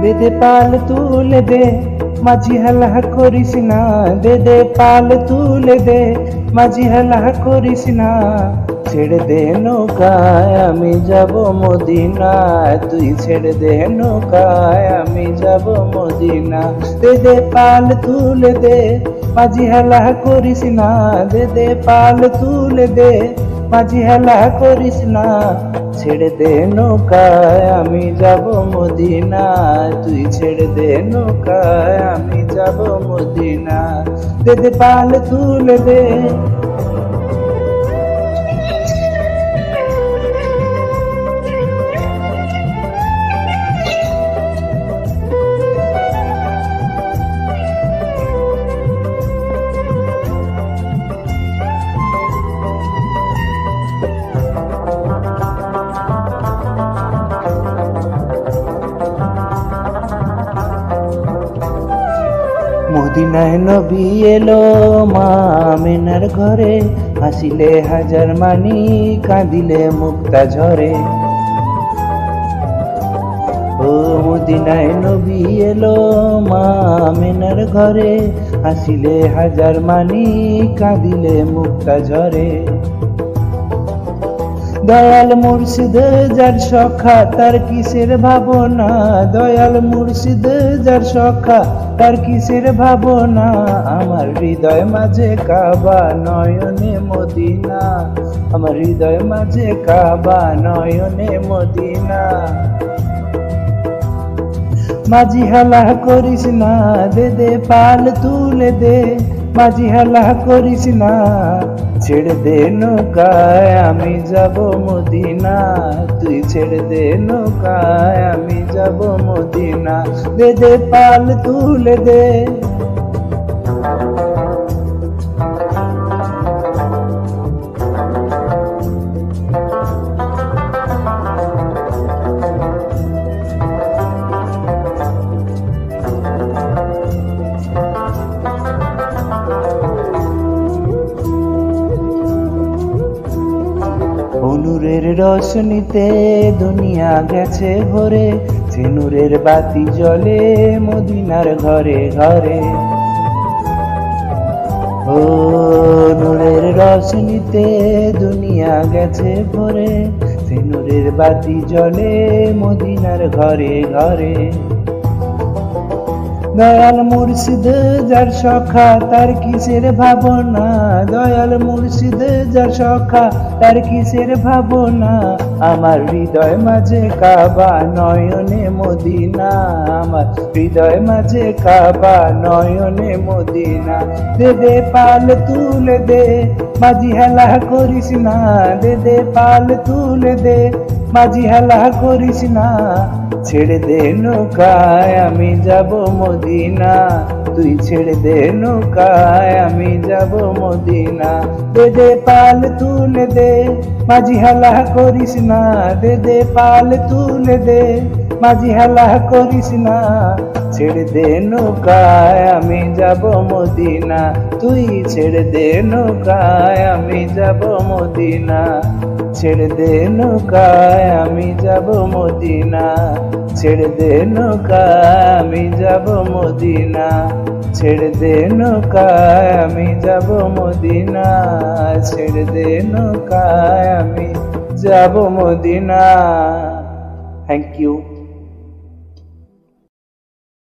দে দে পাল তুলে দে, মাঝি হেলা করিস না। দে দে পাল তুলে দে, মাঝি হেলা করিস না। ছেড়ে দে নৌকায় আমি যাব মদিনায়, তুই ছেড়ে দে নৌকায় আমি যাব মদিনা। দে দে পাল তুলে দে, মাঝি হেলা করিস না। দে দে পাল তুলে দে, মাঝি হেলা করিস না। ছেড়ে দে নৌকায় আমি যাব মদিনা, তুই ছেড়ে দে নৌকায় আমি যাব মদিনা। দে দে পাল তুলে দে। মদিনায় নবী এলো মা আমেনার ঘরে, হাসিলে হাজার মানি কাঁদিলে মুক্তা ঝরে। ও মদিনায় নবী এলো মা আমেনার ঘরে, হাসিলে হাজার মানি কাঁদিলে মুক্তা ঝরে। দয়াল মুর্শিদ যার সখা তার কিসের ভাবনা, দয়াল মুর্শিদ যার সখা তার কিসের ভাবনা। আমার হৃদয় মাঝে কাবা নয়নে মদিনা, আমার হৃদয় মাঝে কাবা নয়নে মদিনা। মাঝি হেলা করিস না, দে দে পাল তুলে দে, মাঝি হেলা করিস না। ছেড়ে দে নৌকায় আমি যাব মদিনা, তুই ছেড়ে দে নৌকায় আমি যাব মদিনা। দে দে পাল তুলে দে। নূরের রোশনীতে দুনিয়া গেছে ভরে, সে নূরের বাতি জ্বলে মদিনার ঘরে ঘরে। ও নূরের রোশনীতে দুনিয়া গেছে ভরে, সে নূরের বাতি জ্বলে মদিনার ঘরে ঘরে। দয়াল মুর্শিদ যার সখা তার কিসের ভাবনা, দয়াল মুর্শিদ যার সখা তার কিসের ভাবনা। আমার হৃদয় মাঝে কাবা নয়নে মদিনা, আমার হৃদয় মাঝে কাবা নয়নে মদিনা। দে দে পাল তুলে দে, মাঝি হেলা করিস না। দে দে পাল তুলে দে, মাঝি হেলা করিস না। ছেড়ে দে নৌকায় আমি যাব মদিনা, তুই ছেড়ে দে নৌকায় আমি যাব মদিনা। দে দে পাল তুলে দে, মাঝি হেলা করিস না। দে দে পাল তুলে দে, মাঝি হেলা করিস না। ছেড়ে দে নৌকায় আমি যাব মদিনা, তুই ছেড়ে দে নৌকায় আমি যাব মদিনা। ছেড়ে দে নৌকায় আমি যাব মদিনা, ছেড়ে দে নৌকায় আমি যাব মদিনা। ছেড়ে দে নৌকায় আমি যাব মদিনা, ছেড়ে দে নৌকায় আমি যাব মদিনা। Thank you.